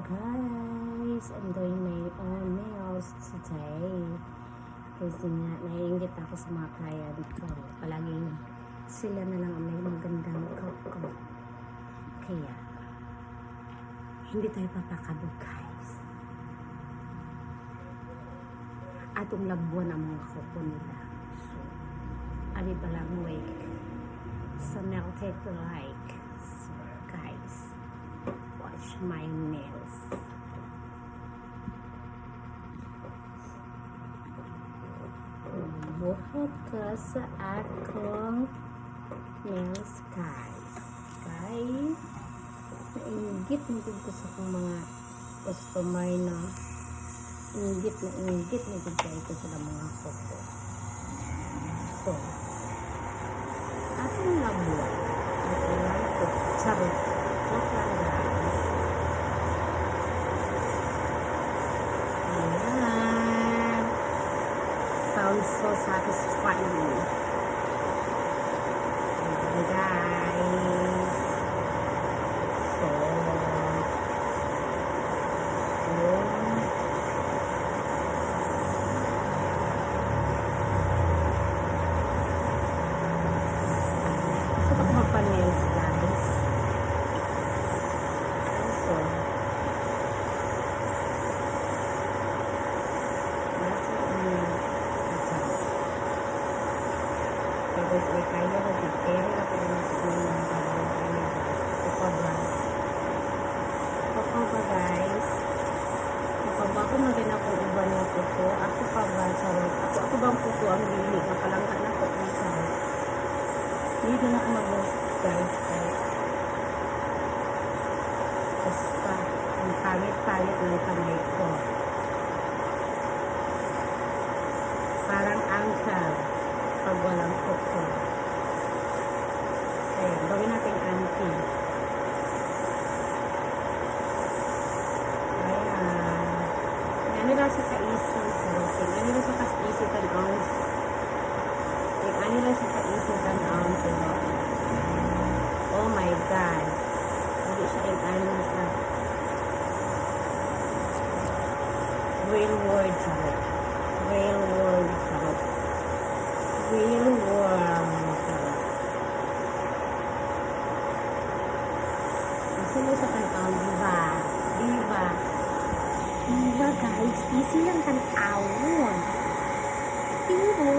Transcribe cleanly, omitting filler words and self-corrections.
guys, I'm doing my own nails today. Kasi nga, naiingit ako sa mga client ko. Palaging sila na lang ang may magandang ko. Kaya, hindi tayo papakabog guys. Atong labuan ang mga kuko nila. So, abi palang wake. So, melted like. So, guys, watch my nails. Buhat ka sa akong nails, guys. Guys, nainggit ko sa akong mga customer na inggit na ko sila mga kuko. So, atong labuan. Charot. Wag lang guys. Ayan. Sounds so satisfying. Ayan guys. So, gusto ko magpa-nails guys. So, guys, ay kaya ko detail ako na siguro ng kanya Papa ba guys? Papa ba ako maganda kung iba ng puto? Ako pa ba? Charot. Ako bang puto ang lili? Napalangka na ko ang charot. Hindi na ako guys. Basta, ang pangit-pangit ng kamay ko. Parang angkal pag walang puto. Ayan, gawin natin anti. Ano lang siya kaisip sa ano lang siya kaisip tanong ano lang siya kaisip tanong oh my god hindi siya yung ano sa real world charot real world kasi mo sa tanong diba guys, easy lang tanawon. Pero,